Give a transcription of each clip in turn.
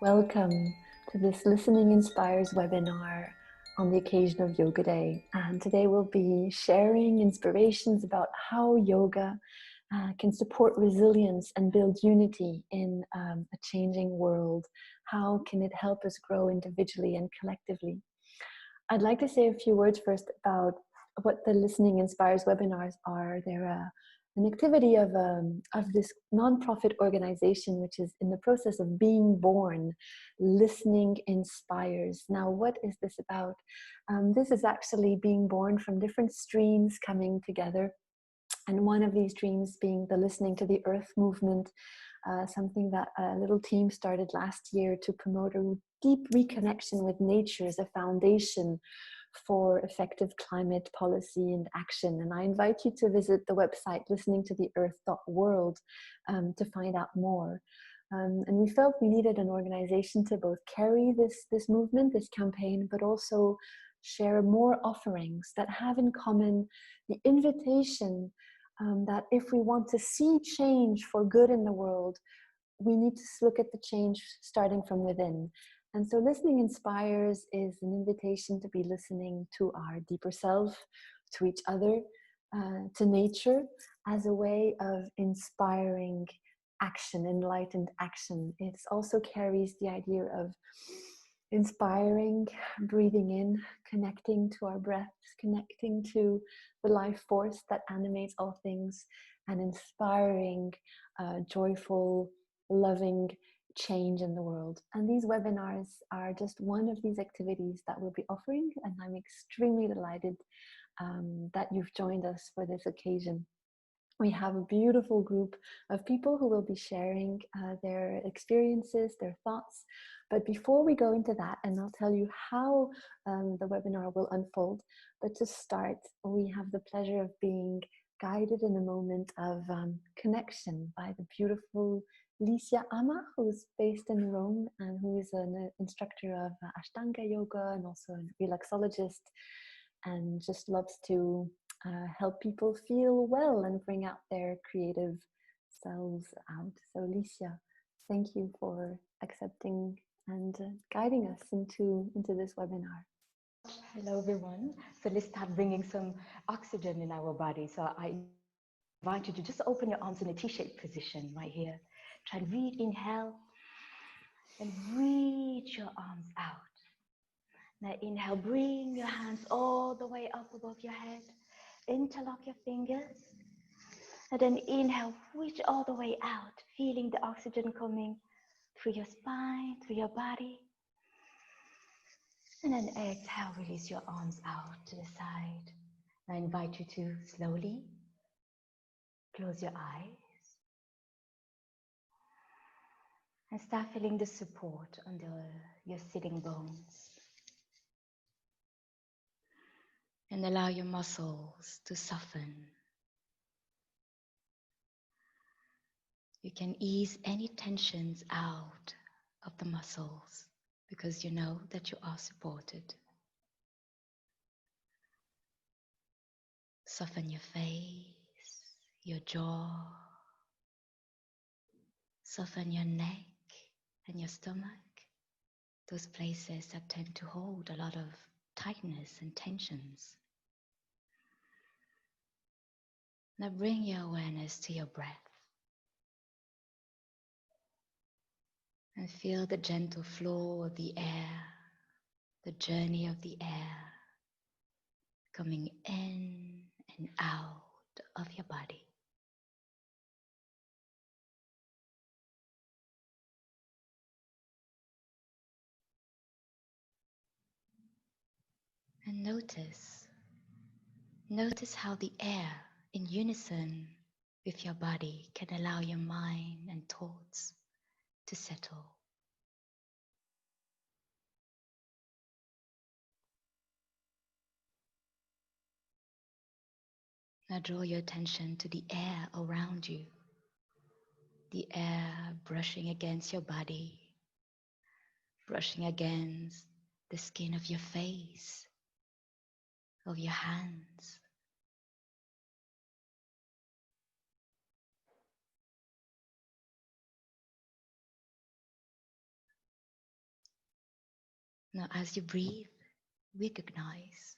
Welcome to this Listening Inspires webinar on the occasion of Yoga Day. And today we'll be sharing inspirations about how yoga can support resilience and build unity in a changing world. How can it help us grow individually and collectively? I'd like to say a few words first about what the Listening Inspires webinars are. They're an activity of this nonprofit organization, which is in the process of being born. Listening Inspires. Now, what is this about? This is actually being born from different streams coming together. And one of these streams being the Listening to the Earth movement, something that a little team started last year to promote a deep reconnection with nature as a foundation for effective climate policy and action. And I invite you to visit the website listeningtotheearth.world to find out more. And we felt we needed an organization to both carry this movement, this campaign, but also share more offerings that have in common the invitation that if we want to see change for good in the world, we need to look at the change starting from within. And so Listening Inspires is an invitation to be listening to our deeper self, to each other, to nature, as a way of inspiring action, enlightened action. It also carries the idea of inspiring, breathing in, connecting to our breaths, connecting to the life force that animates all things, and inspiring joyful, loving change in the world. And these webinars are just one of these activities that we'll be offering, and I'm extremely delighted that you've joined us for this occasion. We have a beautiful group of people who will be sharing their experiences, their thoughts. But before we go into that, and I'll tell you how the webinar will unfold, but to start, we have the pleasure of being guided in a moment of connection by the beautiful Licia Ama, who's based in Rome and who is an instructor of Ashtanga yoga and also a relaxologist, and just loves to help people feel well and bring out their creative selves out. So Licia, thank you for accepting and guiding us into this webinar. Hello everyone. So let's start bringing some oxygen in our body. So I invite you to just open your arms in a T-shaped position right here. Try to inhale and reach your arms out. Now inhale, bring your hands all the way up above your head. Interlock your fingers. And then inhale, reach all the way out, feeling the oxygen coming through your spine, through your body. And then exhale, release your arms out to the side. I invite you to slowly close your eyes and start feeling the support under your sitting bones. And allow your muscles to soften. You can ease any tensions out of the muscles because you know that you are supported. Soften your face, your jaw. Soften your neck and your stomach. Those places that tend to hold a lot of tightness and tensions. Now bring your awareness to your breath. And feel the gentle flow of the air, the journey of the air coming in and out of your body. And notice how the air in unison with your body can allow your mind and thoughts to settle. Now draw your attention to the air around you, the air brushing against your body, brushing against the skin of your face, of your hands. Now, as you breathe, recognize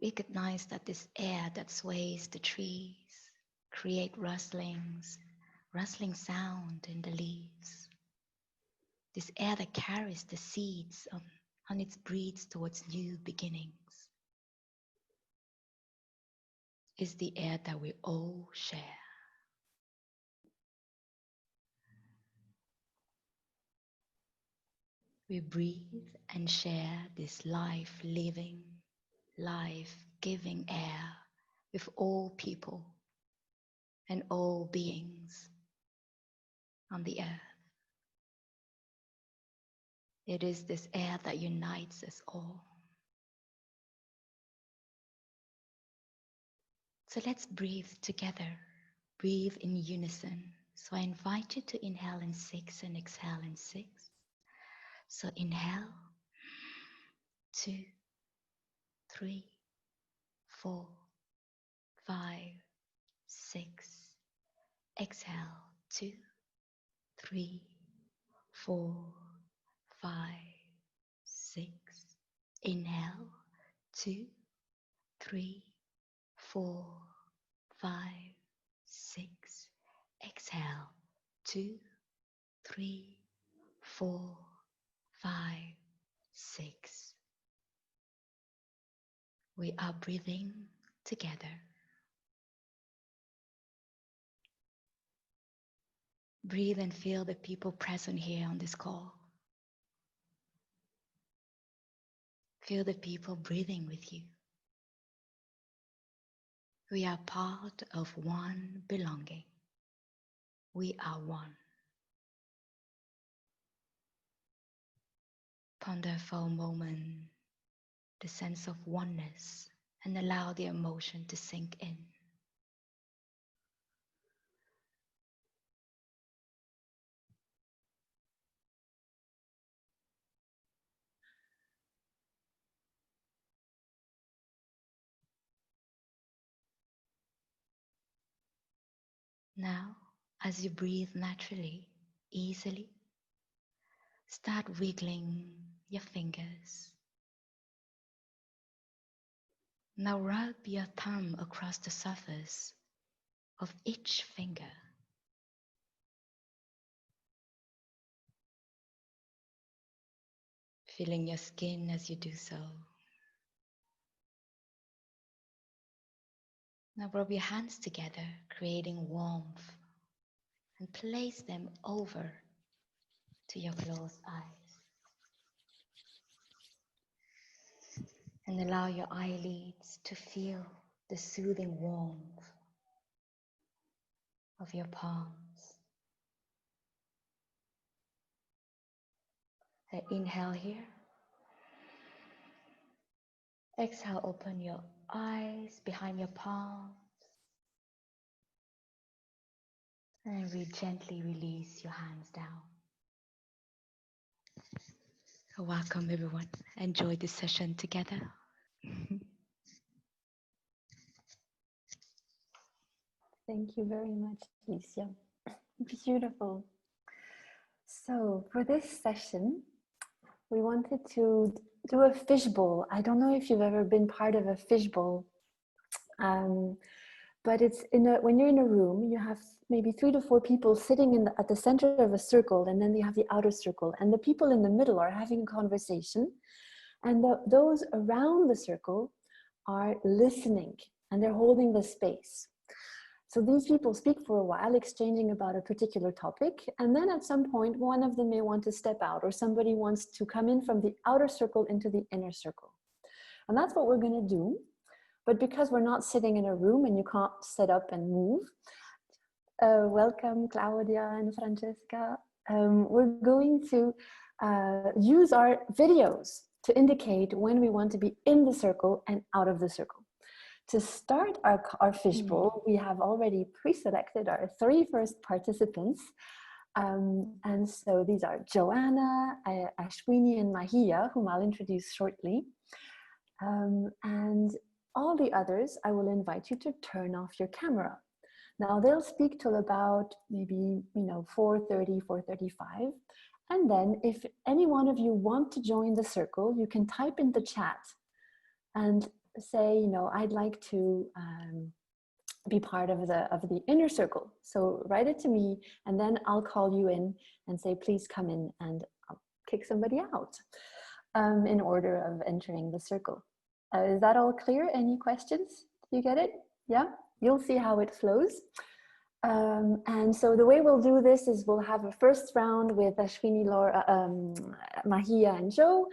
that this air that sways the trees create rustling sound in the leaves. This air that carries the seeds on its breaths towards new beginnings is the air that we all share. We breathe and share this life-living, life-giving air with all people and all beings on the earth. It is this air that unites us all. So let's breathe together, breathe in unison. So I invite you to inhale in 6 and exhale in 6. So inhale, 2, 3, 4, 5, 6. Exhale, 2, 3, 4, 5, 6. Inhale, 2, 3, 4, 5, 6. Exhale, 2, 3, 4, 5, 6. We are breathing together. Breathe and feel the people present here on this call. Feel the people breathing with you. We are part of one belonging. We are one. Ponder for a moment the sense of oneness and allow the emotion to sink in. Now, as you breathe naturally, easily, start wiggling your fingers. Now rub your thumb across the surface of each finger. Feeling your skin as you do so. Now rub your hands together, creating warmth, and place them over to your closed eyes. And allow your eyelids to feel the soothing warmth of your palms. Inhale here. Exhale, open your eyes behind your palms. And we gently release your hands down. Welcome everyone. Enjoy this session together. Thank you very much, Alicia. Beautiful. So for this session, we wanted to do a fishbowl. I don't know if you've ever been part of a fishbowl, but it's when you're in a room, you have maybe 3 to 4 people sitting at the center of a circle, and then you have the outer circle, and the people in the middle are having a conversation, and those around the circle are listening, and they're holding the space. So these people speak for a while, exchanging about a particular topic, and then at some point, one of them may want to step out, or somebody wants to come in from the outer circle into the inner circle. And that's what we're going to do. But because we're not sitting in a room and you can't sit up and move, welcome Claudia and Francesca. We're going to use our videos to indicate when we want to be in the circle and out of the circle. To start our fishbowl, we have already pre-selected our 3 first participants. And so these are Joanna, Ashwini, and Mahia, whom I'll introduce shortly. And all the others, I will invite you to turn off your camera. Now they'll speak till about maybe 4:30, 4:35. And then if any one of you want to join the circle, you can type in the chat and say, you know, I'd like to be part of the inner circle. So write it to me, and then I'll call you in and say, please come in, and I'll kick somebody out in order of entering the circle. Is that all clear? Any questions? Do you get it? Yeah, you'll see how it flows. And so the way we'll do this is we'll have a first round with Ashwini, Laura, Mahia, and Joe,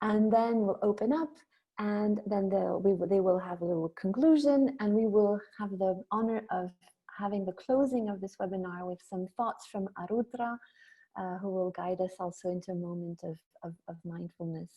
and then we'll open up, and then they will have a little conclusion, and we will have the honor of having the closing of this webinar with some thoughts from Arudra, who will guide us also into a moment of mindfulness.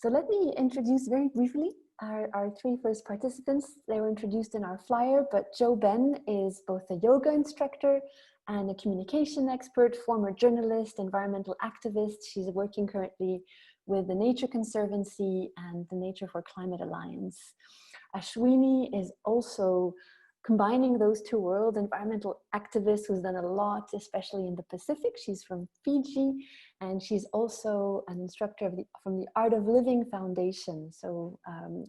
So let me introduce very briefly our three first participants. They were introduced in our flyer, but Jo Ben is both a yoga instructor and a communication expert, former journalist, environmental activist. She's working currently with the Nature Conservancy and the Nature for Climate Alliance. Ashwini is also combining those two worlds, environmental activist who's done a lot, especially in the Pacific. She's from Fiji, and she's also an instructor from the Art of Living Foundation, so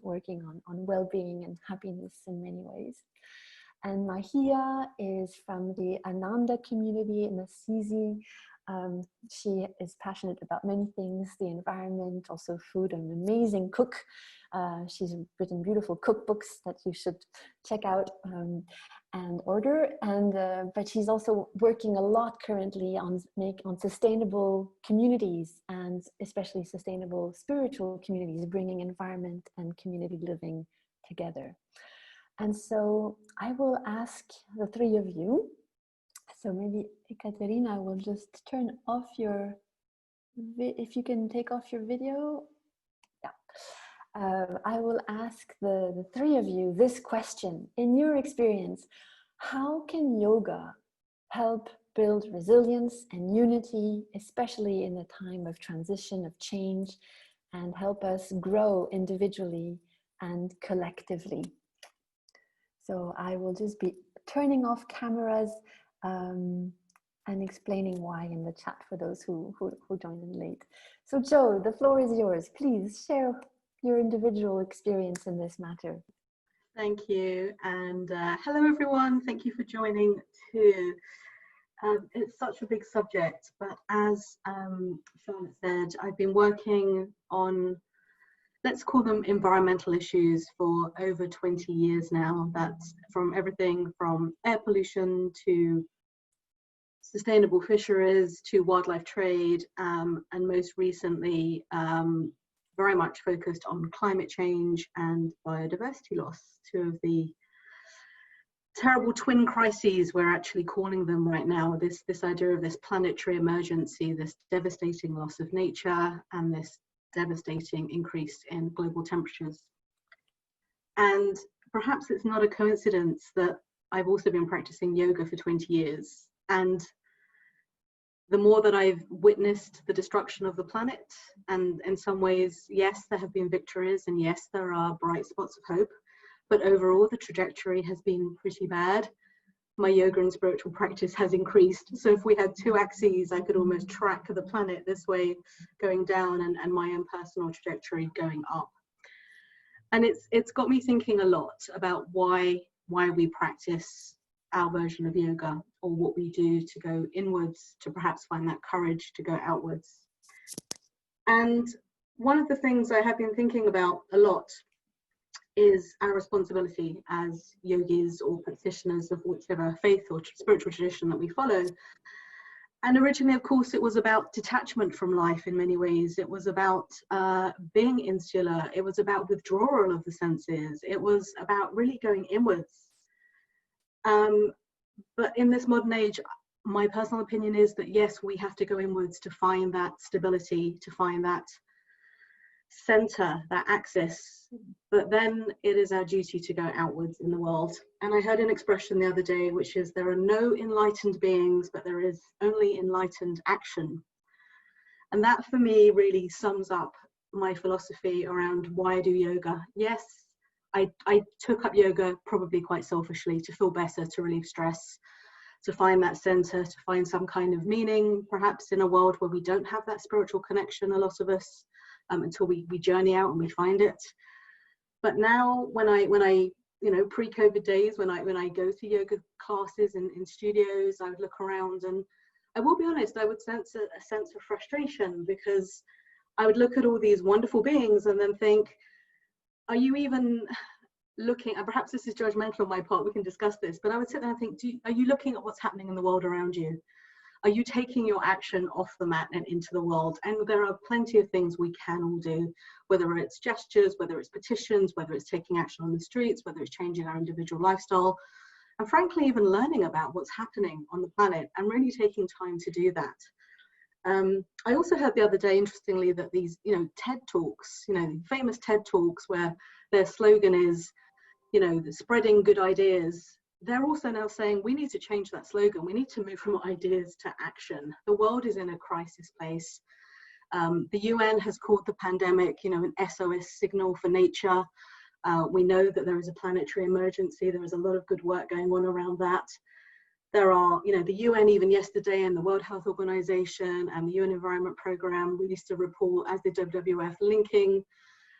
working on well-being and happiness in many ways. And Mahia is from the Ananda community in Assisi. She is passionate about many things, the environment, also food, an amazing cook. She's written beautiful cookbooks that you should check out and order. But she's also working a lot currently on sustainable communities, and especially sustainable spiritual communities, bringing environment and community living together. And so I will ask the three of you. So maybe Ekaterina will just turn off your, if you can take off your video. Yeah. I will ask the three of you this question. In your experience, how can yoga help build resilience and unity, especially in a time of transition, of change, and help us grow individually and collectively? So I will just be turning off cameras and explaining why in the chat for those who joined in late. So Jo, the floor is yours. Please share your individual experience in this matter. Thank you, and hello everyone. Thank you for joining too. It's such a big subject, but as Charlotte said, I've been working on, let's call them environmental issues, for over 20 years now. That's from everything from air pollution to sustainable fisheries to wildlife trade, and most recently very much focused on climate change and biodiversity loss, two of the terrible twin crises we're actually calling them right now. This idea of this planetary emergency, this devastating loss of nature, and this devastating increase in global temperatures. And perhaps it's not a coincidence that I've also been practicing yoga for 20 years. And the more that I've witnessed the destruction of the planet, and in some ways, yes, there have been victories, and yes, there are bright spots of hope, but overall the trajectory has been pretty bad. My yoga and spiritual practice has increased. So if we had two axes, I could almost track the planet this way going down, and my own personal trajectory going up. And it's got me thinking a lot about why we practice our version of yoga, or what we do to go inwards, to perhaps find that courage to go outwards. And one of the things I have been thinking about a lot is our responsibility as yogis or practitioners of whichever faith or spiritual tradition that we follow. And originally, of course, it was about detachment from life in many ways. It was about being insular. It was about withdrawal of the senses. It was about really going inwards. But in this modern age, my personal opinion is that yes, we have to go inwards to find that stability, to find that center, that axis, but then it is our duty to go outwards in the world. And I heard an expression the other day, which is, there are no enlightened beings, but there is only enlightened action. And that for me really sums up my philosophy around why I do yoga. Yes, I took up yoga probably quite selfishly, to feel better, to relieve stress. to find that center, to find some kind of meaning, perhaps in a world where we don't have that spiritual connection, a lot of us, until we journey out and we find it. But now when I pre-COVID days, when I go to yoga classes in studios, I would look around, and I will be honest, I would sense a sense of frustration, because I would look at all these wonderful beings and then think, are you even looking, and perhaps this is judgmental on my part, we can discuss this, but I would sit there and think, are you looking at what's happening in the world around you? Are you taking your action off the mat and into the world? And there are plenty of things we can all do, whether it's gestures, whether it's petitions, whether it's taking action on the streets, whether it's changing our individual lifestyle, and frankly, even learning about what's happening on the planet and really taking time to do that. I also heard the other day, interestingly, that these, TED Talks, famous TED Talks where their slogan is, spreading good ideas. They're also now saying we need to change that slogan. We need to move from ideas to action. The world is in a crisis place. The UN has called the pandemic, an SOS signal for nature. We know that there is a planetary emergency. There is a lot of good work going on around that. There are, the UN even yesterday, and the World Health Organization and the UN Environment Programme released a report, as the WWF, linking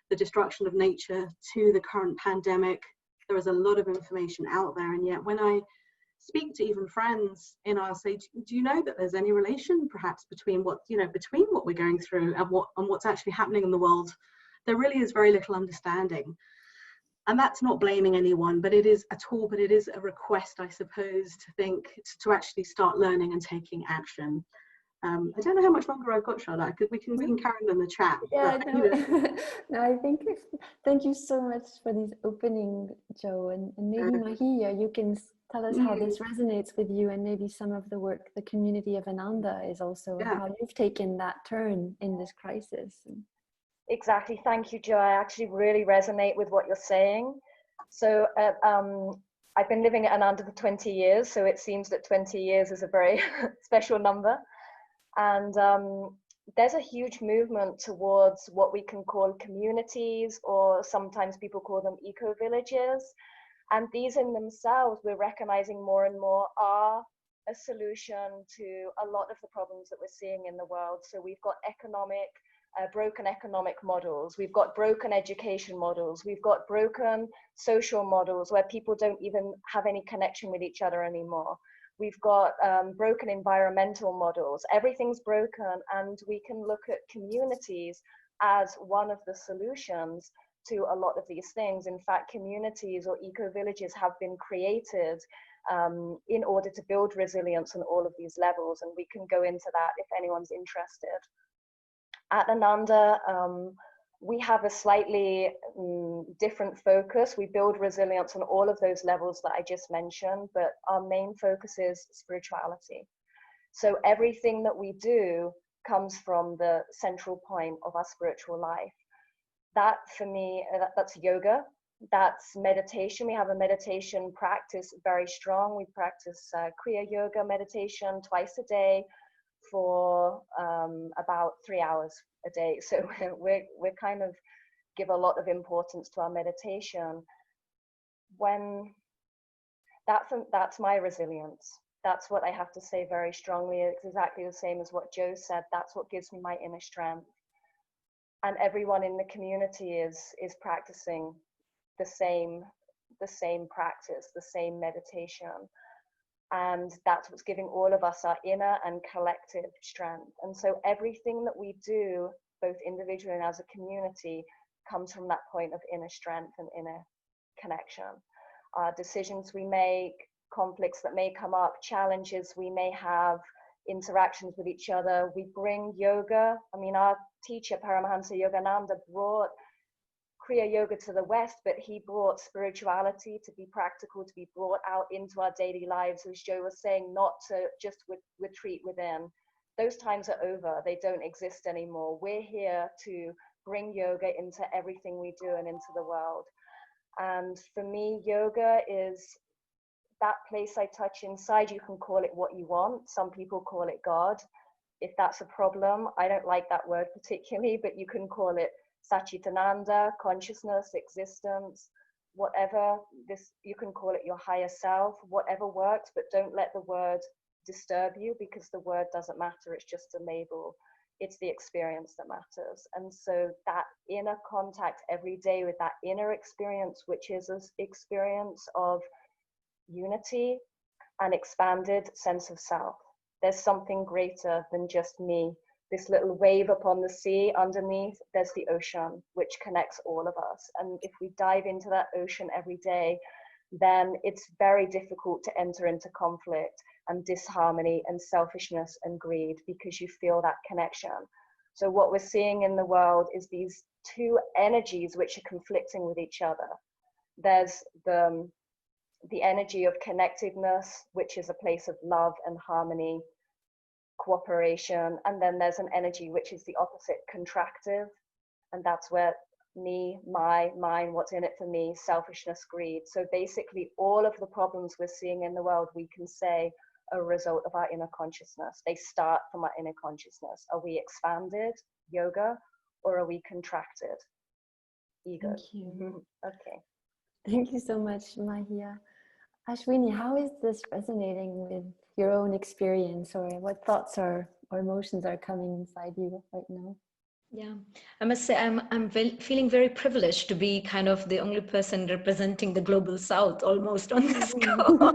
the destruction of nature to the current pandemic. There is a lot of information out there, and yet when I speak to even friends, I'll say, do you know that there's any relation perhaps between what we're going through and what's actually happening in the world? There really is very little understanding. And that's not blaming anyone, but it is a tool, but it is a request, I suppose, to actually start learning and taking action. I don't know how much longer I've got, Charlotte. We can carry on in the chat. Yeah, no, I think thank you so much for these opening, Joe, and maybe Mahia, you can tell us how this resonates with you, and maybe some of the work the community of Ananda is also, how you've taken that turn in this crisis. Exactly. Thank you, Joe. I actually really resonate with what you're saying. So I've been living at Ananda for 20 years, so it seems that 20 years is a very special number. And there's a huge movement towards what we can call communities, or sometimes people call them eco-villages. And these in themselves, we're recognizing more and more, are a solution to a lot of the problems that we're seeing in the world. So we've got broken economic models, we've got broken education models, we've got broken social models where people don't even have any connection with each other anymore. We've got broken environmental models. Everything's broken, and we can look at communities as one of the solutions to a lot of these things. In fact, communities or eco-villages have been created in order to build resilience on all of these levels, and we can go into that if anyone's interested. At Ananda, we have a slightly different focus. We build resilience on all of those levels that I just mentioned, but our main focus is spirituality. So everything that we do comes from the central point of our spiritual life. That, for me, that's yoga, that's meditation. We have a meditation practice very strong. We practice Kriya Yoga meditation twice a day for about 3 hours a day. So we're kind of give a lot of importance to our meditation. When that's my resilience. That's what I have to say very strongly. It's exactly the same as what Joe said. That's what gives me my inner strength. And everyone in the community is practicing the same practice, the same meditation. And that's what's giving all of us our inner and collective strength. And so everything that we do, both individually and as a community, comes from that point of inner strength and inner connection. Decisions we make, conflicts that may come up, challenges we may have, interactions with each other. We bring yoga. I mean, our teacher, Paramahansa Yogananda, brought Kriya Yoga to the West, but he brought spirituality to be practical, to be brought out into our daily lives, as Joe was saying, not to just retreat within. Those times are over. They don't exist anymore. We're here to bring yoga into everything we do and into the world. And for me, yoga is that place I touch inside. You can call it what you want. Some people call it God. If that's a problem, I don't like that word particularly, but you can call it Satchitananda, consciousness, existence. whatever this, you can call it your higher self, whatever works, but don't let the word disturb you, because the word doesn't matter. It's just a label. It's the experience that matters. And so that inner contact every day with that inner experience, which is an experience of unity and expanded sense of self. There's something greater than just me. This little wave upon the sea, underneath, there's the ocean, which connects all of us. And if we dive into that ocean every day, then it's very difficult to enter into conflict and disharmony and selfishness and greed, because you feel that connection. So what we're seeing in the world is these two energies which are conflicting with each other. There's the energy of connectedness, which is a place of love and harmony, cooperation, and then there's an energy which is the opposite, contractive, and that's where me, my, mine, what's in it for me, selfishness, greed. So basically all of the problems we're seeing in the world, we can say are a result of our inner consciousness. They start from our inner consciousness. Are we expanded, yoga, or are we contracted, ego? Thank you. Okay. Thank you so much, Mahia. Ashwini, how is this resonating with your own experience, or what thoughts or emotions are coming inside you right now? Yeah, I must say I'm feeling very privileged to be kind of the only person representing the global South almost on this call.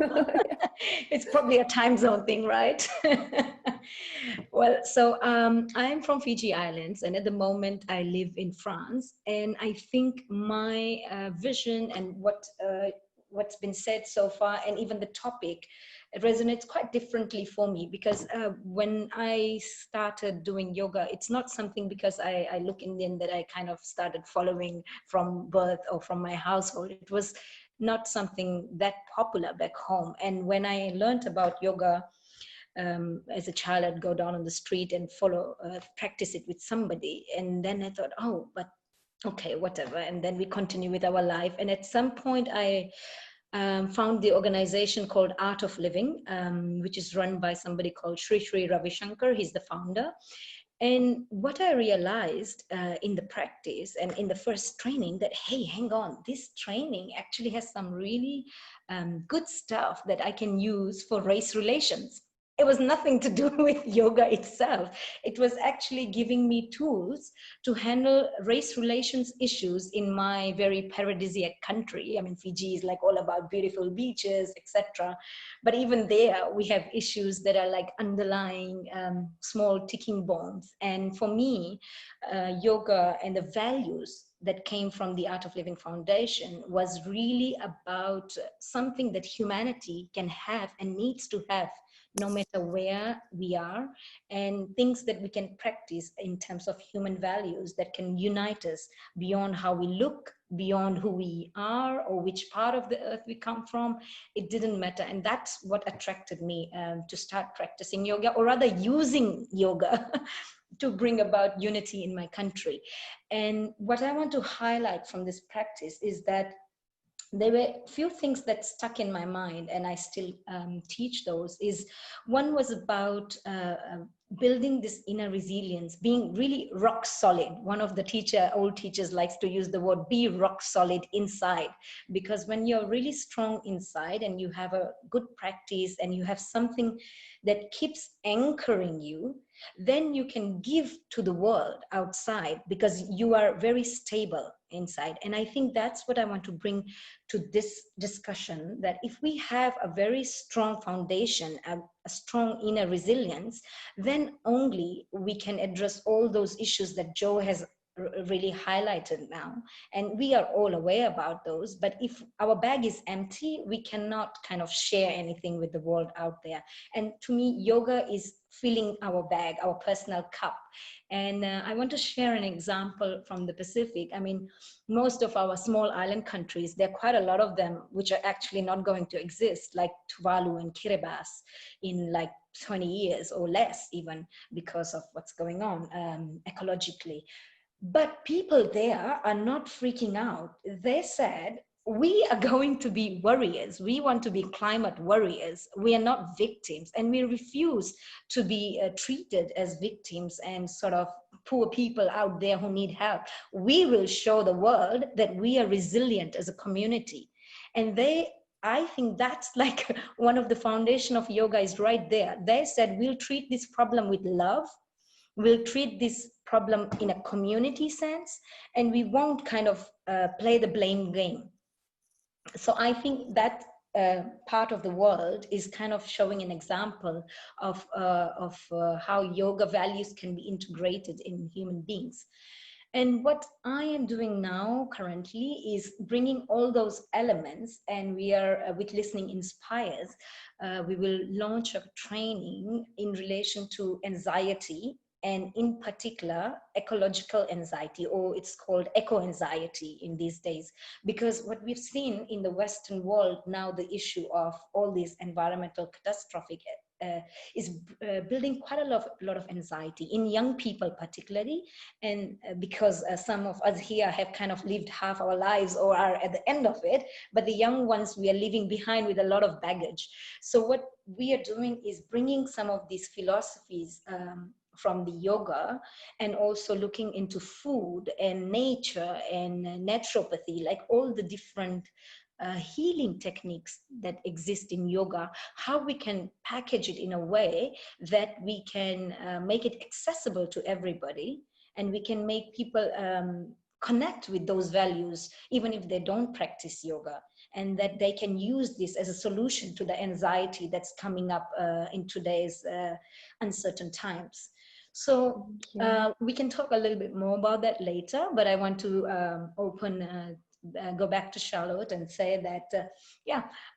It's probably a time zone thing, right? Well, so I'm from Fiji Islands, and at the moment I live in France. And I think my vision and what's been said so far, and even the topic, it resonates quite differently for me, because when I started doing yoga, it's not something because I look Indian that I kind of started following from birth or from my household. It was not something that popular back home. And when I learned about yoga as a child, I'd go down on the street and practice it with somebody. And then I thought, oh, but okay, whatever. And then we continue with our life. And at some point I found the organization called Art of Living, which is run by somebody called Sri Ravi Shankar. He's the founder. And what I realized in the practice and in the first training, that, hey, hang on, this training actually has some really good stuff that I can use for race relations. It was nothing to do with yoga itself. It was actually giving me tools to handle race relations issues in my very paradisiac country. I mean, Fiji is like all about beautiful beaches, etc. But even there, we have issues that are like underlying small ticking bombs. And for me, yoga and the values that came from the Art of Living Foundation was really about something that humanity can have and needs to have, no matter where we are, and things that we can practice in terms of human values that can unite us beyond how we look, beyond who we are or which part of the earth we come from. It didn't matter. And that's what attracted me to start practicing yoga, or rather using yoga to bring about unity in my country. And what I want to highlight from this practice is that there were a few things that stuck in my mind, and I still teach those. Is one was about building this inner resilience, being really rock solid. One of the old teachers likes to use the word be rock solid inside, because when you're really strong inside and you have a good practice and you have something that keeps anchoring you, then you can give to the world outside because you are very stable inside. And I think that's what I want to bring to this discussion, that if we have a very strong foundation, a strong inner resilience, then only we can address all those issues that Joe has really highlighted now. And we are all aware about those, but if our bag is empty, we cannot kind of share anything with the world out there. And to me, yoga is filling our bag, our personal cup. And I want to share an example from the Pacific. I mean, most of our small island countries, there are quite a lot of them which are actually not going to exist, like Tuvalu and Kiribati, in like 20 years or less even, because of what's going on ecologically. But people there are not freaking out. They said, we are going to be warriors. We want to be climate warriors. We are not victims, and we refuse to be treated as victims and sort of poor people out there who need help. We will show the world that we are resilient as a community. And I think that's like one of the foundation of yoga is right there. They said, we'll treat this problem with love. We'll treat this problem in a community sense, and we won't kind of play the blame game. So I think that part of the world is kind of showing an example of how yoga values can be integrated in human beings. And what I am doing now currently is bringing all those elements, and we are with Listening Inspires, we will launch a training in relation to anxiety, and in particular ecological anxiety, or it's called eco-anxiety in these days, because what we've seen in the Western world now, the issue of all these environmental catastrophic is building quite a lot of anxiety in young people particularly, and because some of us here have kind of lived half our lives or are at the end of it, but the young ones, we are leaving behind with a lot of baggage. So what we are doing is bringing some of these philosophies from the yoga, and also looking into food and nature and naturopathy, like all the different healing techniques that exist in yoga, how we can package it in a way that we can make it accessible to everybody, and we can make people connect with those values even if they don't practice yoga, and that they can use this as a solution to the anxiety that's coming up in today's uncertain times. So we can talk a little bit more about that later, but I want to go back to Charlotte and say that,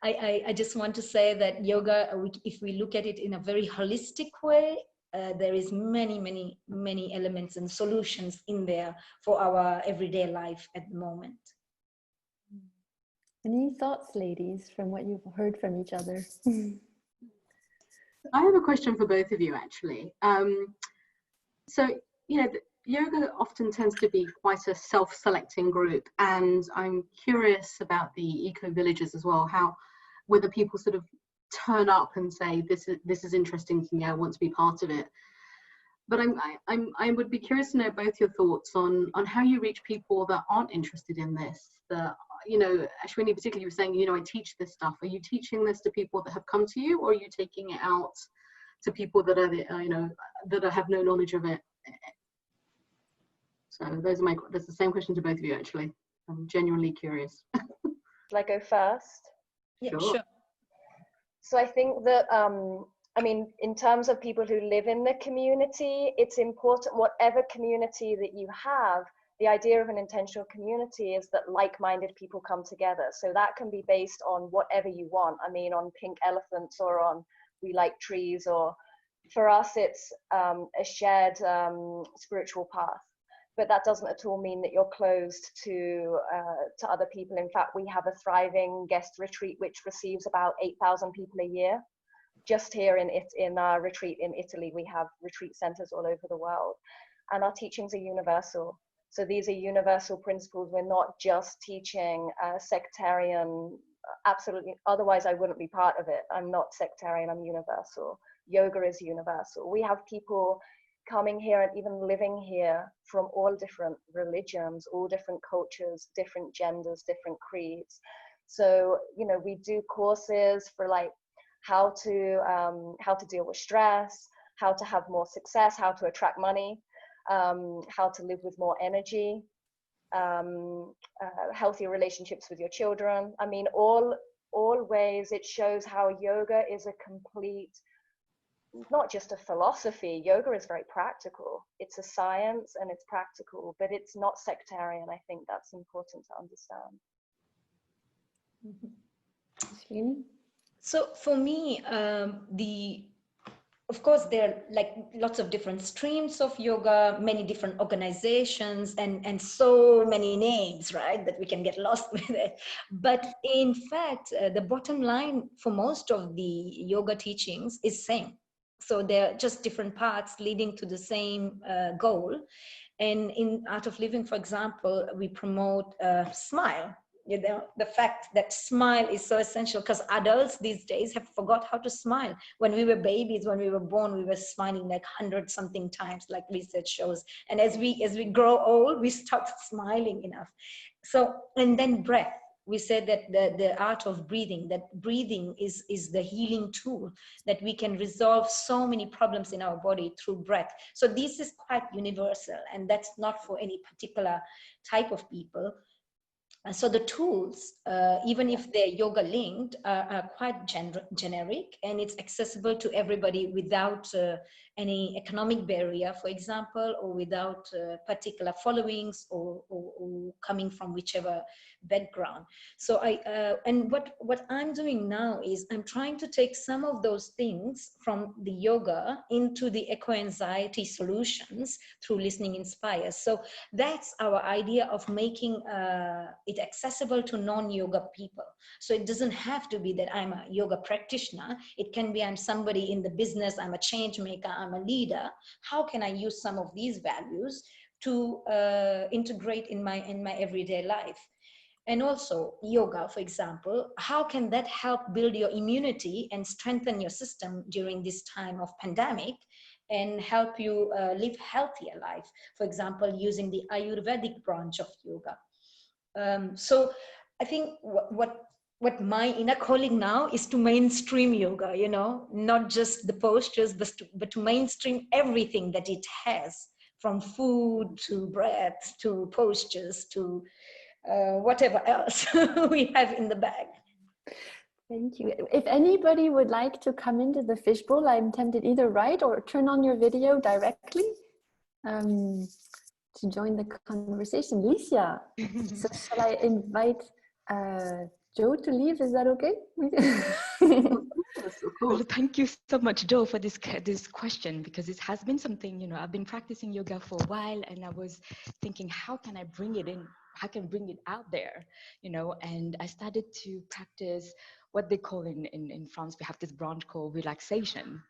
I just want to say that yoga, if we look at it in a very holistic way, there is many elements and solutions in there for our everyday life at the moment. Any thoughts, ladies, from what you've heard from each other? I have a question for both of you, actually. So, you know, yoga often tends to be quite a self-selecting group, and I'm curious about the eco-villages as well, whether people sort of turn up and say, this is interesting to me, I want to be part of it. But I would be curious to know both your thoughts on how you reach people that aren't interested in this. You know, Ashwini, particularly, you were saying, you know, I teach this stuff. Are you teaching this to people that have come to you, or are you taking it out to people that are, you know, that have no knowledge of it? So that's the same question to both of you, actually. I'm genuinely curious. Shall I go first? Yeah, Sure. So I think that, I mean, in terms of people who live in the community, it's important, whatever community that you have, the idea of an intentional community is that like-minded people come together. So that can be based on whatever you want. I mean, on pink elephants, or on we like trees, or for us, it's a shared spiritual path. But that doesn't at all mean that you're closed to other people. In fact, we have a thriving guest retreat which receives about 8,000 people a year. Just here in our retreat in Italy, we have retreat centers all over the world, and our teachings are universal. So these are universal principles. We're not just teaching sectarian, absolutely, otherwise I wouldn't be part of it. I'm not sectarian, I'm universal. Yoga is universal. We have people coming here and even living here from all different religions, all different cultures, different genders, different creeds. So, you know, we do courses for like how to deal with stress, how to have more success, how to attract money, how to live with more energy, healthy relationships with your children. I mean, all ways it shows how yoga is a complete, not just a philosophy. Yoga is very practical. It's a science and it's practical, but it's not sectarian. I think that's important to understand. So for me, of course, there are like lots of different streams of yoga, many different organizations, and so many names, right, that we can get lost with it. But in fact, the bottom line for most of the yoga teachings is same. So they're just different paths leading to the same goal. And in Art of Living, for example, we promote Smile, You know, the fact that smile is so essential, because adults these days have forgot how to smile. When we were babies, when we were born, we were smiling like 100 something times, like research shows. And as we grow old, we stop smiling enough. So, and then breath. We said that the art of breathing, that breathing is the healing tool, that we can resolve so many problems in our body through breath. So this is quite universal, and that's not for any particular type of people. So the tools, even if they're yoga linked, are quite generic, and it's accessible to everybody without any economic barrier, for example, or without particular followings or coming from whichever background. So and what I'm doing now is I'm trying to take some of those things from the yoga into the eco-anxiety solutions through Listening Inspires. So that's our idea of making it accessible to non-yoga people. So it doesn't have to be that I'm a yoga practitioner. It can be I'm somebody in the business, I'm a change maker, I'm a leader. How can I use some of these values to integrate in my everyday life? And also yoga, for example, how can that help build your immunity and strengthen your system during this time of pandemic and help you live healthier life? For example, using the Ayurvedic branch of yoga. So I think what my inner calling now is to mainstream yoga, you know, not just the postures, but to mainstream everything that it has, from food to breath to postures to whatever else we have in the bag. Thank you. If anybody would like to come into the fishbowl, I'm tempted either write or turn on your video directly to join the conversation. Licia, so shall I invite Joe to leave? Is that okay? Of course. Well, thank you so much, Joe, for this question, because it has been something, you know, I've been practicing yoga for a while, and I was thinking, how can I bring it in? How can I bring it out there? You know, and I started to practice what they call in France, we have this branch called relaxation.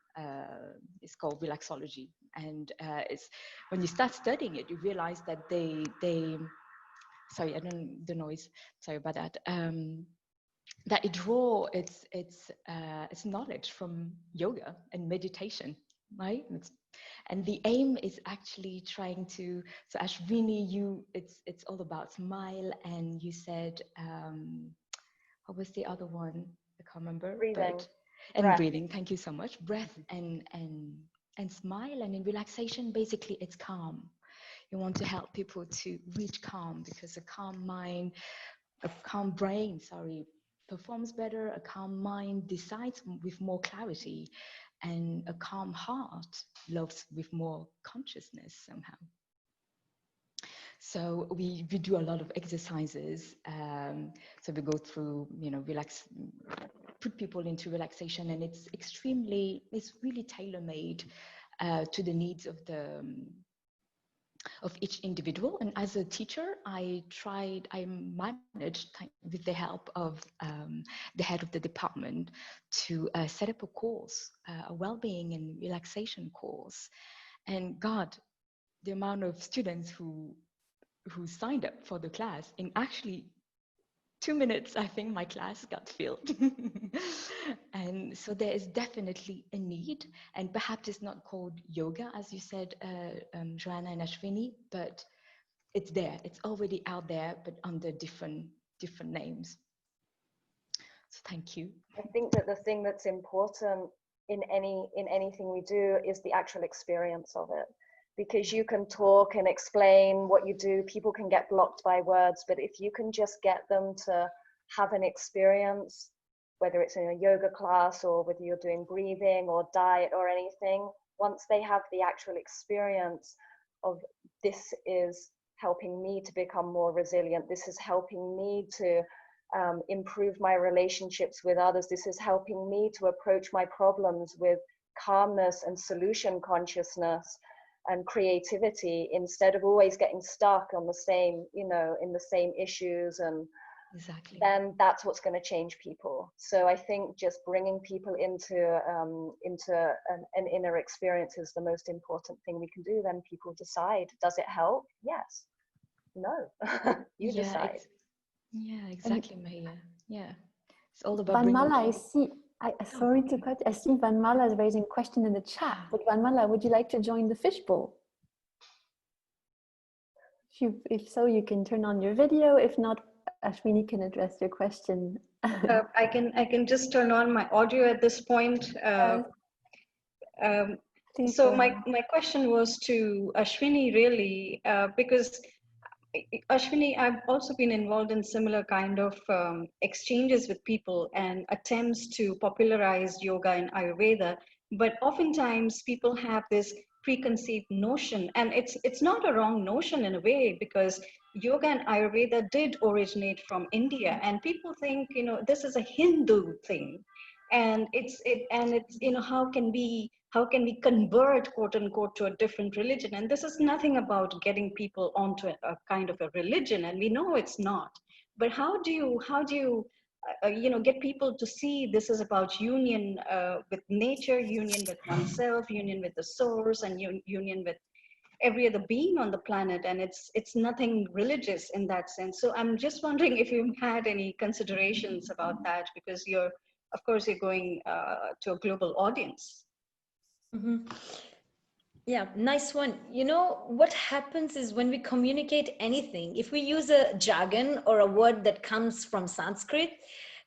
It's called relaxology. And it's when you start studying it, you realize that they sorry, I don't, the noise, sorry about that. That it draw its knowledge from yoga and meditation, right? And the aim is actually trying to. So Ashwini, it's all about smile, and you said what was the other one? I can't remember. Breathing. And Breath. breathing. Thank you so much. Breath and smile, and in relaxation, basically, it's calm. You want to help people to reach calm, because a calm mind, a calm brain, performs better. A calm mind decides with more clarity, and a calm heart loves with more consciousness somehow. So we do a lot of exercises. So we go through, you know, put people into relaxation, and it's really tailor-made to the needs of each individual. And as a teacher, I managed, with the help of the head of the department, to set up a course, a well-being and relaxation course. And God, the amount of students who signed up for the class, in actually 2 minutes, I think my class got filled. And so there is definitely a need, and perhaps it's not called yoga, as you said, Joanna and Ashwini, but it's there. It's already out there, but under different names. So thank you. I think that the thing that's important in anything we do is the actual experience of it. Because you can talk and explain what you do, people can get blocked by words, but if you can just get them to have an experience, whether it's in a yoga class or whether you're doing breathing or diet or anything, once they have the actual experience of this is helping me to become more resilient, this is helping me to improve my relationships with others, this is helping me to approach my problems with calmness and solution consciousness and creativity, instead of always getting stuck on the same, you know, in the same issues, and exactly, then that's what's going to change people. So I think just bringing people into an inner experience is the most important thing we can do. Then people decide, does it help? Yes. No. You decide. Yeah, exactly, Mahia. Yeah. It's all about Vanmala, I see, sorry to cut, I see Vanmala is raising a question in the chat, but Vanmala, would you like to join the fishbowl? If so, you can turn on your video. If not, Ashwini can address your question. I can just turn on my audio at this point. So my question was to Ashwini, really, because Ashwini, I've also been involved in similar kind of exchanges with people and attempts to popularize yoga and Ayurveda. But oftentimes people have this preconceived notion, and it's not a wrong notion in a way, because yoga and Ayurveda did originate from India, and people think, you know, this is a Hindu thing, and it's you know, how can we convert, quote unquote, to a different religion? And this is nothing about getting people onto a kind of a religion, and we know it's not. But how do you you know, get people to see this is about union with nature, union with oneself, union with the source, and union with every other being on the planet, and it's nothing religious in that sense. So I'm just wondering if you've had any considerations about that, because you're, of course, you're going to a global audience. Mm-hmm. Yeah, nice one. You know, what happens is when we communicate anything, if we use a jargon or a word that comes from Sanskrit,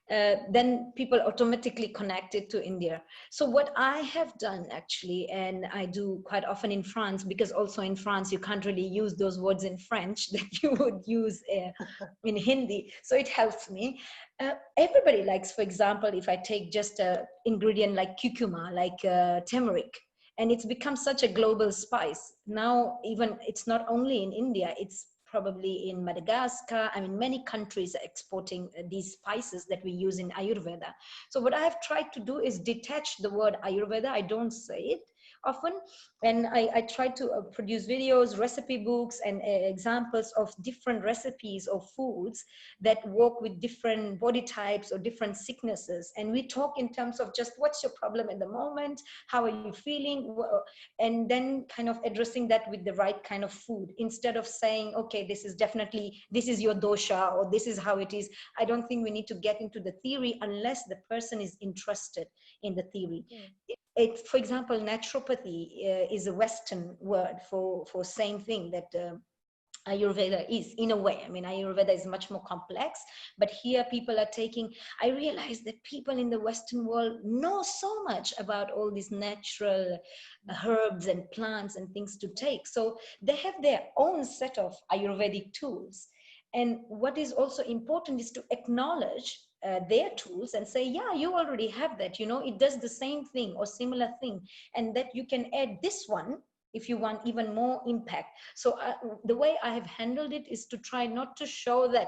then people automatically connect it to India. So what I have done actually, and I do quite often in France, because also in France, you can't really use those words in French that you would use in Hindi. So it helps me. Everybody likes, for example, if I take just an ingredient like curcuma, like turmeric, and it's become such a global spice. Now, even it's not only in India, it's probably in Madagascar. I mean, many countries are exporting these spices that we use in Ayurveda. So what I have tried to do is detach the word Ayurveda. I don't say it often. And I try to produce videos, recipe books, and examples of different recipes of foods that work with different body types or different sicknesses. And we talk in terms of just what's your problem at the moment, how are you feeling, and then kind of addressing that with the right kind of food, instead of saying, okay, this is your dosha, or this is how it is. I don't think we need to get into the theory unless the person is interested in the theory. For example, naturopathy is a Western word for same thing that Ayurveda is, in a way. I mean, Ayurveda is much more complex, but here people are taking, I realize that people in the Western world know so much about all these natural herbs and plants and things to take. So they have their own set of Ayurvedic tools. And what is also important is to acknowledge their tools and say, yeah, you already have that, you know, it does the same thing or similar thing, and that you can add this one if you want even more impact. So the way I have handled it is to try not to show that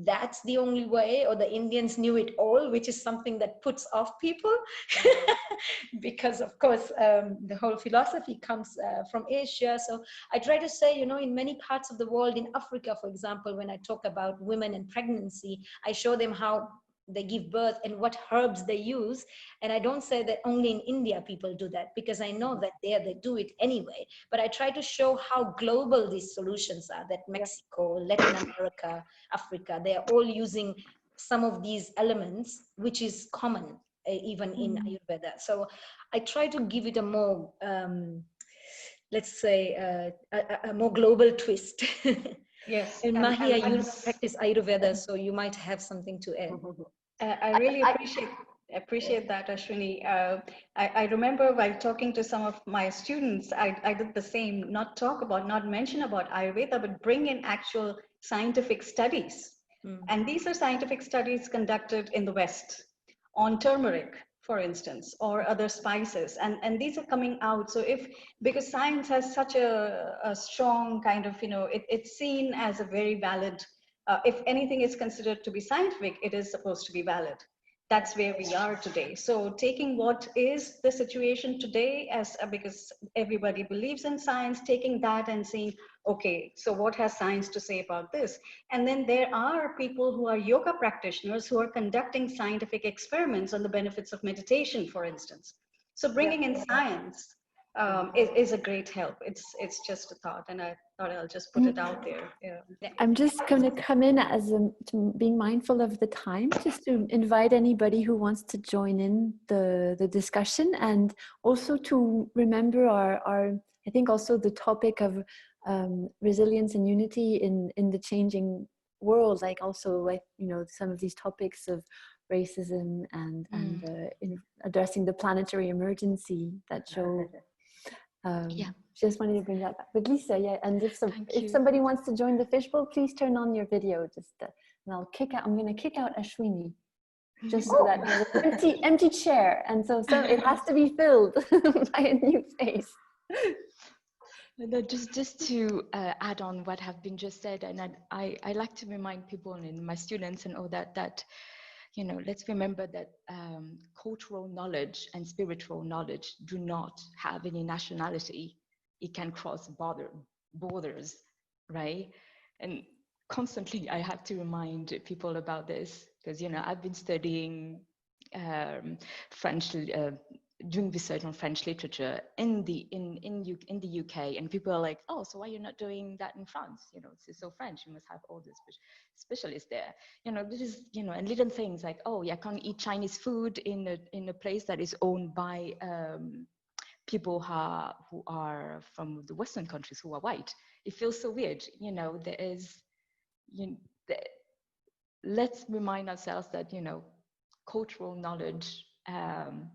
that's the only way, or the Indians knew it all, which is something that puts off people. Because of course the whole philosophy comes from Asia. So I try to say, you know, in many parts of the world, in Africa, for example, when I talk about women and pregnancy, I show them how they give birth and what herbs they use. And I don't say that only in India people do that, because I know that there they do it anyway. But I try to show how global these solutions are, that Mexico, Latin America, Africa, they are all using some of these elements, which is common even in Ayurveda. So I try to give it a more, let's say, a more global twist. Yes. And Mahia, you practice Ayurveda, so you might have something to add. I really appreciate that, Ashwini. I remember while talking to some of my students, I did the same, not mention about Ayurveda, but bring in actual scientific studies. And these are scientific studies conducted in the West on turmeric, for instance, or other spices. And these are coming out. So because science has such a strong kind of, you know, it's seen as a very valid, if anything is considered to be scientific, it is supposed to be valid. That's where we are today. So taking what is the situation today, because everybody believes in science, taking that and saying, okay, so what has science to say about this? And then there are people who are yoga practitioners who are conducting scientific experiments on the benefits of meditation, for instance. So bringing in science is a great help. It's just a thought, and I thought I'll just put it out there. Yeah. I'm just going to come in as to being mindful of the time, just to invite anybody who wants to join in the discussion, and also to remember our I think also the topic of resilience and unity in the changing world, like also like, you know, some of these topics of racism and in addressing the planetary emergency that Joe just wanted to bring that back. But Lisa, yeah, and if somebody wants to join the fishbowl, please turn on your video, just and I'll kick out. I'm going to kick out Ashwini, just so that there's an empty chair, and so it has to be filled by a new face. Just to add on what have been just said, and I like to remind people and my students and all that you know, let's remember that cultural knowledge and spiritual knowledge do not have any nationality. It can cross borders, right? And constantly I have to remind people about this, because, you know, I've been studying French, doing research on French literature in the UK, and people are like, oh, so why you're not doing that in France? You know, it's so French, you must have all the specialists there. You know, this is, you know, and little things like, oh, yeah, I can't eat Chinese food in a place that is owned by people who are from the Western countries, who are white. It feels so weird. You know, there is, let's remind ourselves that, you know, cultural knowledge and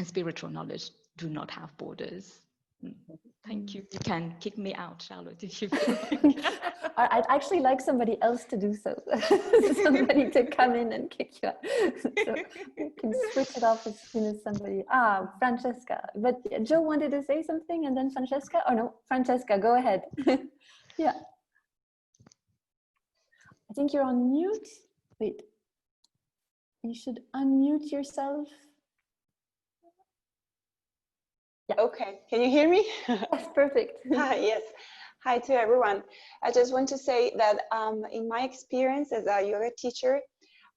spiritual knowledge do not have borders. Thank you. You can kick me out, Charlotte, if you feel like. I'd actually like somebody else to do so. Somebody to come in and kick you out. So you can switch it off as soon as somebody. Francesca. But Joe wanted to say something, and then Francesca. Oh no, Francesca, go ahead. Yeah. I think you're on mute. Wait. You should unmute yourself. Yeah. Okay, can you hear me? Yes, perfect. Yes. Hi to everyone. I just want to say that in my experience as a yoga teacher,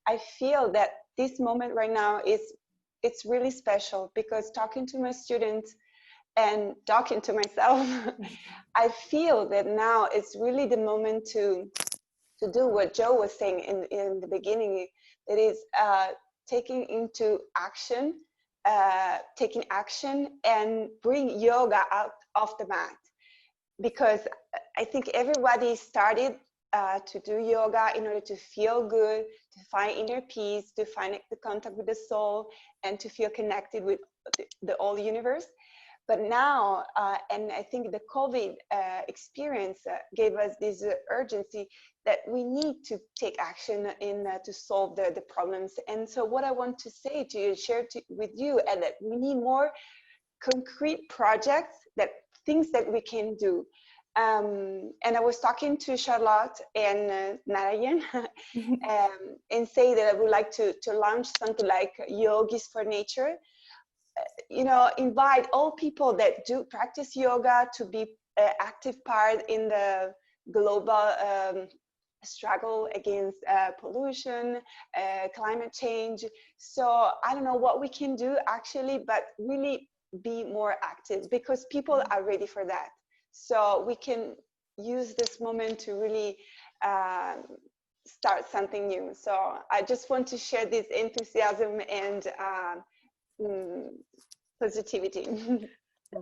I feel that this moment right now it's really special, because talking to my students and talking to myself, I feel that now it's really the moment to do what Joe was saying in the beginning. That is taking action and bring yoga out of the mat. Because I think everybody started to do yoga in order to feel good, to find inner peace, to find the contact with the soul, and to feel connected with the whole universe. But now, and I think the COVID experience gave us this urgency that we need to take action to solve the problems. And so what I want to say to you, share with you, and that we need more concrete projects, things that we can do. And I was talking to Charlotte and Narayan and say that I would like to launch something like Yogis for Nature. You know, invite all people that do practice yoga to be an active part in the global struggle against pollution, climate change. So I don't know what we can do actually, but really be more active, because people are ready for that. So we can use this moment to really start something new. So I just want to share this enthusiasm and positivity.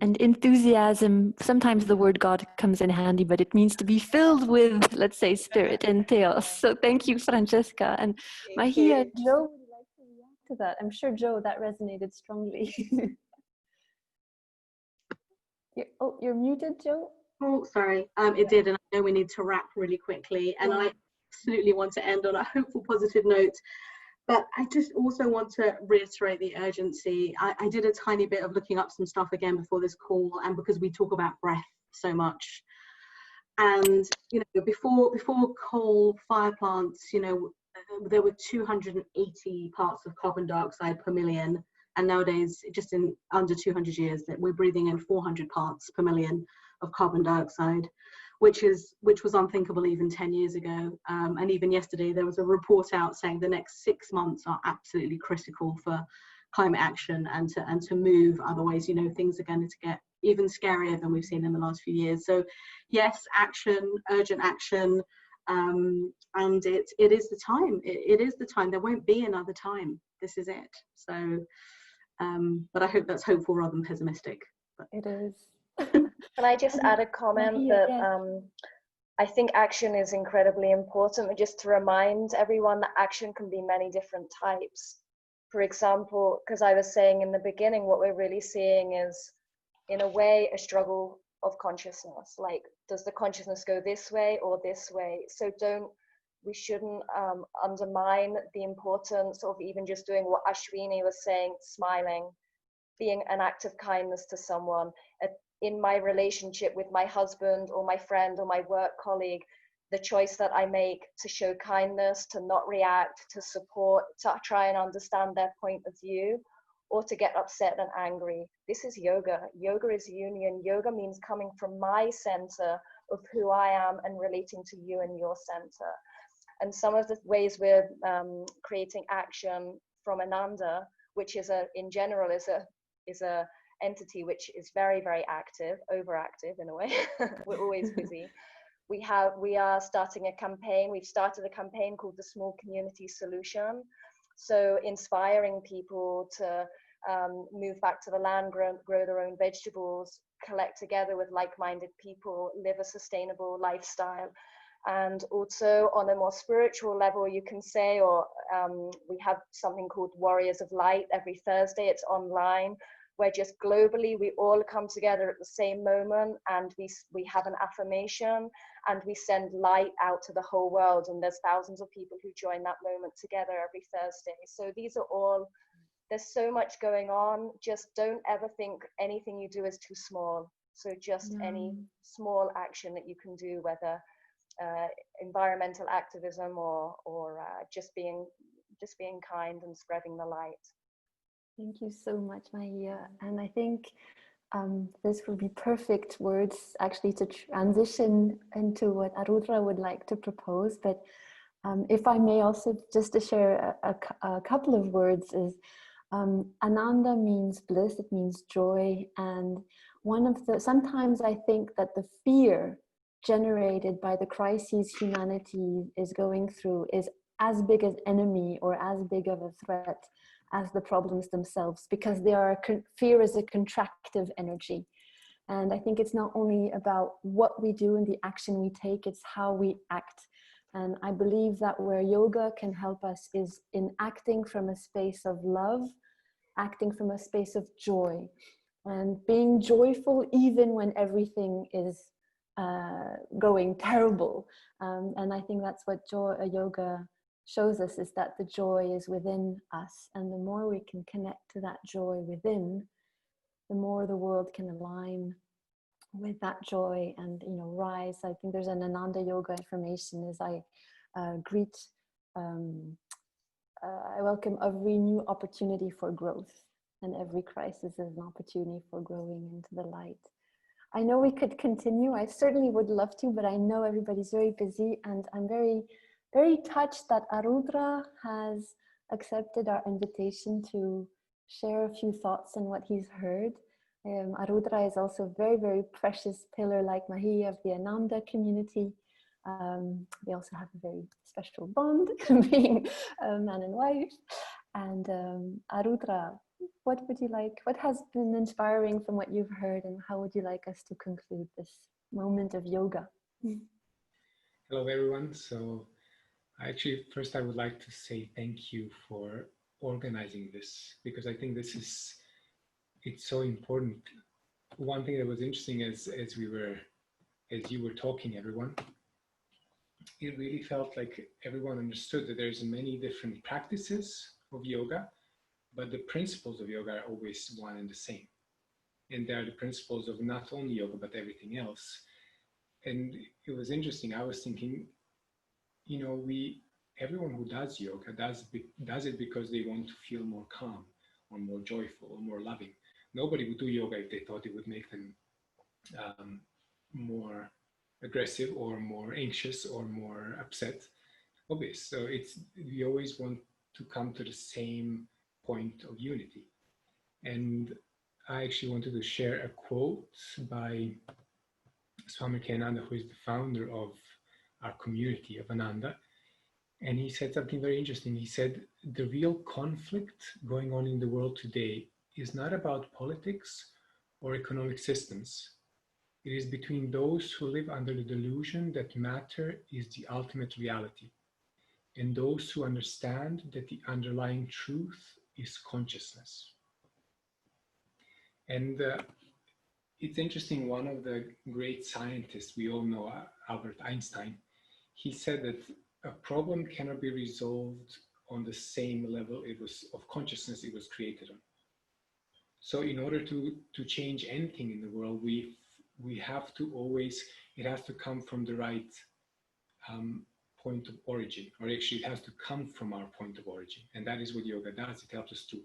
And enthusiasm, sometimes the word God comes in handy, but it means to be filled with, let's say, spirit and theos. So thank you, Francesca. And Mahia, Joe would like to react to that. I'm sure, Joe, that resonated strongly. You're muted, Joe? Oh, sorry. It did, and I know we need to wrap really quickly, and I absolutely want to end on a hopeful, positive note. But I just also want to reiterate the urgency. I did a tiny bit of looking up some stuff again before this call, and because we talk about breath so much. And, you know, before coal fire plants, you know, there were 280 parts of carbon dioxide per million. And nowadays, just in under 200 years, that we're breathing in 400 parts per million of carbon dioxide, which was unthinkable even 10 years ago. And even yesterday, there was a report out saying the next 6 months are absolutely critical for climate action and to move. Otherwise, you know, things are going to get even scarier than we've seen in the last few years. So yes, action, urgent action, and it is the time. It is the time. There won't be another time. This is it. So but I hope that's hopeful rather than pessimistic. But. It is. Can I just add a comment that I think action is incredibly important, just to remind everyone that action can be many different types. For example, because I was saying in the beginning, what we're really seeing is, in a way, a struggle of consciousness. Like, does the consciousness go this way or this way? So we shouldn't undermine the importance of even just doing what Ashwini was saying, smiling, being an act of kindness to someone. In my relationship with my husband or my friend or my work colleague, the choice that I make to show kindness, to not react, to support, to try and understand their point of view, or to get upset and angry. This is yoga. Yoga is union. Yoga means coming from my center of who I am and relating to you and your center. And some of the ways we're creating action from Ananda, which is in general is a entity which is very, very active, overactive in a way. We're always busy. We are starting a campaign. We've started a campaign called the Small Community Solution. So inspiring people to move back to the land, grow their own vegetables, collect together with like-minded people, live a sustainable lifestyle. And also on a more spiritual level, you can say, or we have something called Warriors of Light every Thursday. It's online, where just globally we all come together at the same moment, and we have an affirmation and we send light out to the whole world. And there's thousands of people who join that moment together every Thursday. So these are all, there's so much going on. Just don't ever think anything you do is too small. So just any small action that you can do, whether environmental activism or just being kind and spreading the light. Thank you so much, Mahia. And I think this will be perfect words actually to transition into what Arudra would like to propose. But if I may also just to share a couple of words is Ananda means bliss, it means joy. And sometimes I think that the fear generated by the crises humanity is going through is as big an enemy or as big of a threat as the problems themselves, because fear is a contractive energy. And I think it's not only about what we do and the action we take, it's how we act. And I believe that where yoga can help us is in acting from a space of love, acting from a space of joy, and being joyful even when everything is going terrible. And I think that's what yoga shows us, is that the joy is within us, and the more we can connect to that joy within, the more the world can align with that joy and rise. I think there's an Ananda Yoga affirmation as I welcome every new opportunity for growth, and every crisis is an opportunity for growing into the light. I know we could continue. I certainly would love to, but I know everybody's very busy, and I'm very, very touched that Arudra has accepted our invitation to share a few thoughts on what he's heard. Arudra is also a very, very precious pillar, like Mahia, of the Ananda community. They also have a very special bond, being man and wife. And Arudra, what has been inspiring from what you've heard, and how would you like us to conclude this moment of yoga? Hello, everyone. So actually, first I would like to say thank you for organizing this, because I think it's so important. One thing that was interesting as you were talking, everyone, it really felt like everyone understood that there's many different practices of yoga, but the principles of yoga are always one and the same. And they are the principles of not only yoga, but everything else. And it was interesting. I was thinking, everyone who does yoga does it because they want to feel more calm or more joyful or more loving. Nobody would do yoga if they thought it would make them more aggressive or more anxious or more upset. Obvious. So we always want to come to the same point of unity. And I actually wanted to share a quote by Swami Kehananda, who is the founder of our community of Ananda. And he said something very interesting. He said, the real conflict going on in the world today is not about politics or economic systems. It is between those who live under the delusion that matter is the ultimate reality, and those who understand that the underlying truth is consciousness. And it's interesting, one of the great scientists we all know, Albert Einstein, he said that a problem cannot be resolved on the same level of consciousness it was created on. So in order to change anything in the world, we have to always, it has to come from the right point of origin, or actually it has to come from our point of origin. And that is what yoga does. It helps us to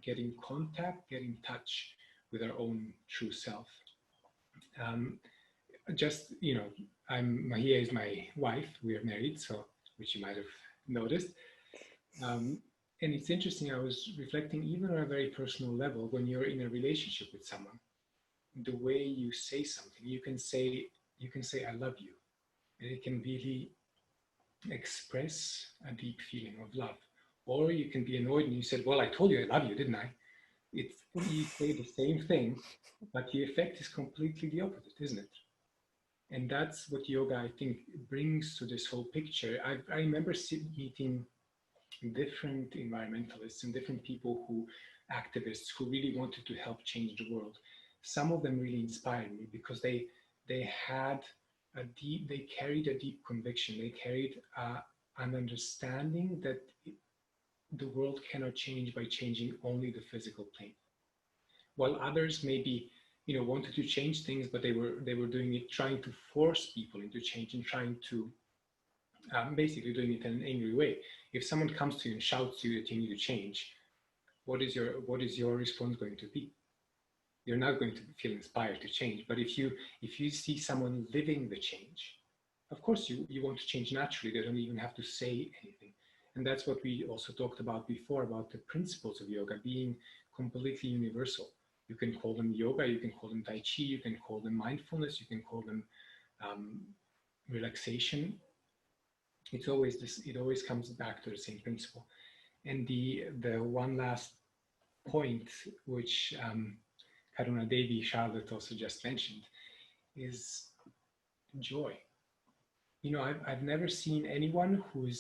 get in contact, get in touch with our own true self. Just, you know, Mahia is my wife. We are married, so, which you might have noticed. And it's interesting, I was reflecting even on a very personal level, when you're in a relationship with someone, the way you say something, you can say, I love you. And it can really express a deep feeling of love. Or you can be annoyed and you said, well, I told you I love you, didn't I? It's, you say the same thing, but the effect is completely the opposite, isn't it? And that's what yoga, I think, brings to this whole picture. I remember meeting different environmentalists and different people activists who really wanted to help change the world. Some of them really inspired me because they carried a deep conviction. They carried an understanding that the world cannot change by changing only the physical plane. While others maybe, you know, wanted to change things, but they were doing it, trying to force people into change and trying to basically doing it in an angry way. If someone comes to you and shouts to you that you need to change, what is your response going to be? You're not going to feel inspired to change. But if you see someone living the change, of course you want to change naturally. They don't even have to say anything. And that's what we also talked about before, about the principles of yoga being completely universal. You can call them yoga, you can call them Tai Chi, you can call them mindfulness, you can call them relaxation. It's always this, it always comes back to the same principle. And the one last point, which Karuna Devi, Charlotte also just mentioned, is joy. You know, I've never seen anyone who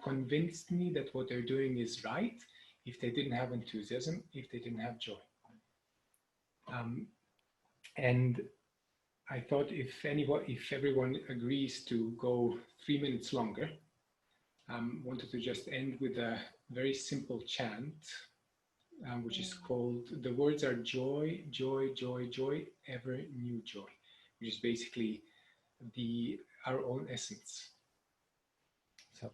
convinced me that what they're doing is right if they didn't have enthusiasm, if they didn't have joy. And I thought if everyone agrees to go 3 minutes longer, wanted to just end with a very simple chant, which is called, the words are joy, joy, joy, joy, ever new joy, which is basically our own essence. So.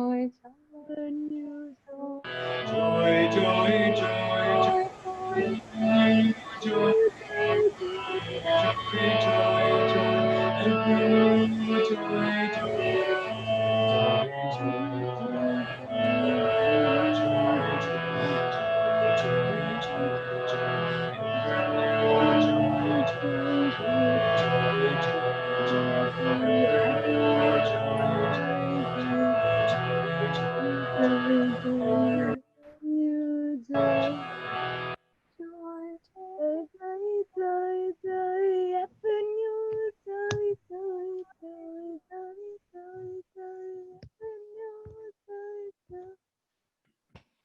joy, joy, new joy. Joy, joy, joy, joy, joy, joy, joy, joy, and new joy,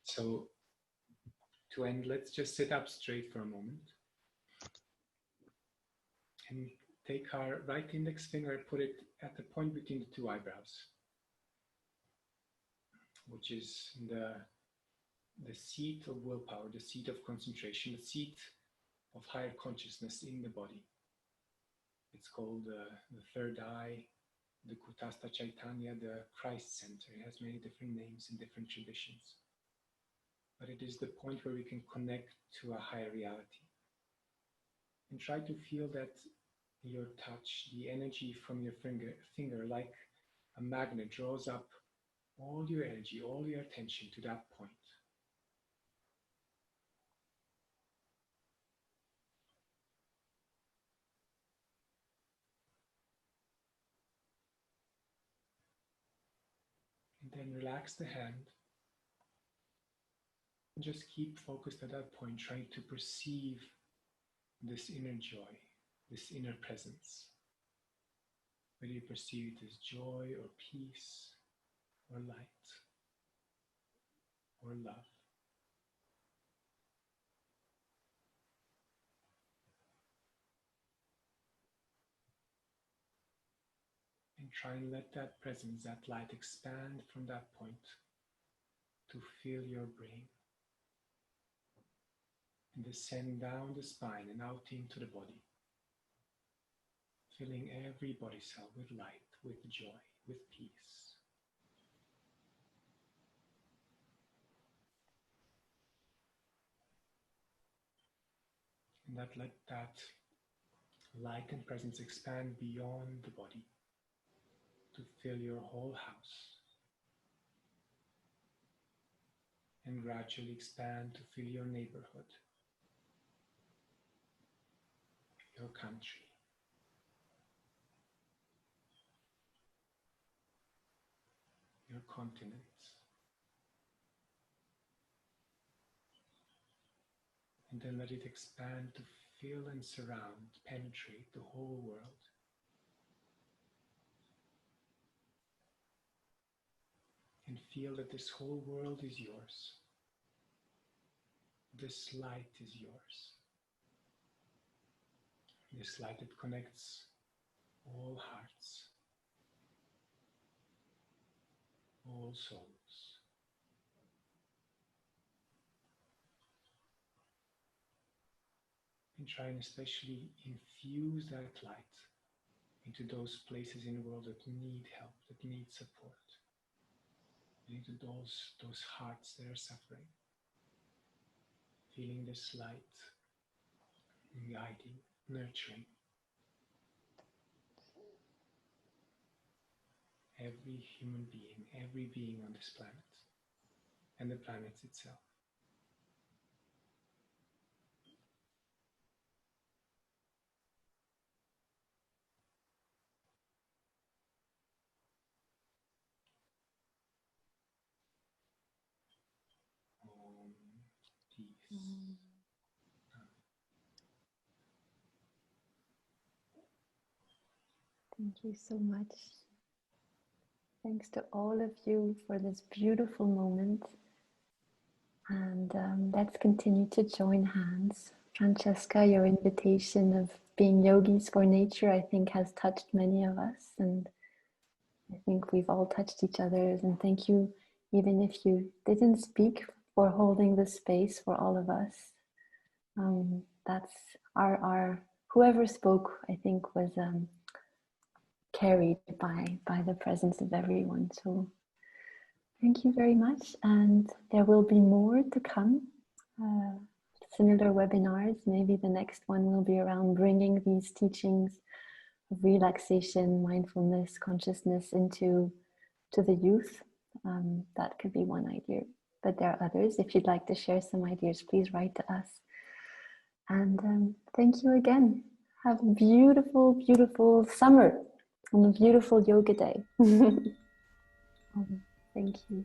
So to end, let's just sit up straight for a moment and take our right index finger, put it at the point between the two eyebrows, which is the seat of willpower, the seat of concentration, the seat of higher consciousness in the body. It's called the third eye, the Kutastha Chaitanya, the Christ Center. It has many different names in different traditions. But it is the point where we can connect to a higher reality. And try to feel that your touch, the energy from your finger like a magnet draws up all your energy, all your attention to that point. And then relax the hand. And just keep focused at that point, trying to perceive this inner joy, this inner presence. Whether you perceive it as joy or peace or light or love. And try and let that presence, that light expand from that point to fill your brain and descend down the spine and out into the body, filling every body cell with light, with joy, with peace. And let that light and presence expand beyond the body to fill your whole house and gradually expand to fill your neighborhood, your country, your continent. And then let it expand to fill and surround, penetrate the whole world. And feel that this whole world is yours. This light is yours. This light that connects all hearts, all souls. And try and especially infuse that light into those places in the world that need help, that need support. Into those hearts that are suffering. Feeling this light, guiding, nurturing every human being, every being on this planet, and the planet itself. Peace. Thank you so much. Thanks to all of you for this beautiful moment. And let's continue to join hands. Francesca, your invitation of being yogis for nature, I think, has touched many of us. And I think we've all touched each other. And thank you, even if you didn't speak, for holding the space for all of us. That's our whoever spoke, I think, was carried by the presence of everyone. So Thank you very much. And there will be more to come. Similar webinars. Maybe the next one will be around bringing these teachings of relaxation, mindfulness, consciousness into the youth. That could be one idea. But there are others. If you'd like to share some ideas, please write to us. And thank you again. Have a beautiful, beautiful summer and a beautiful yoga day. Thank you.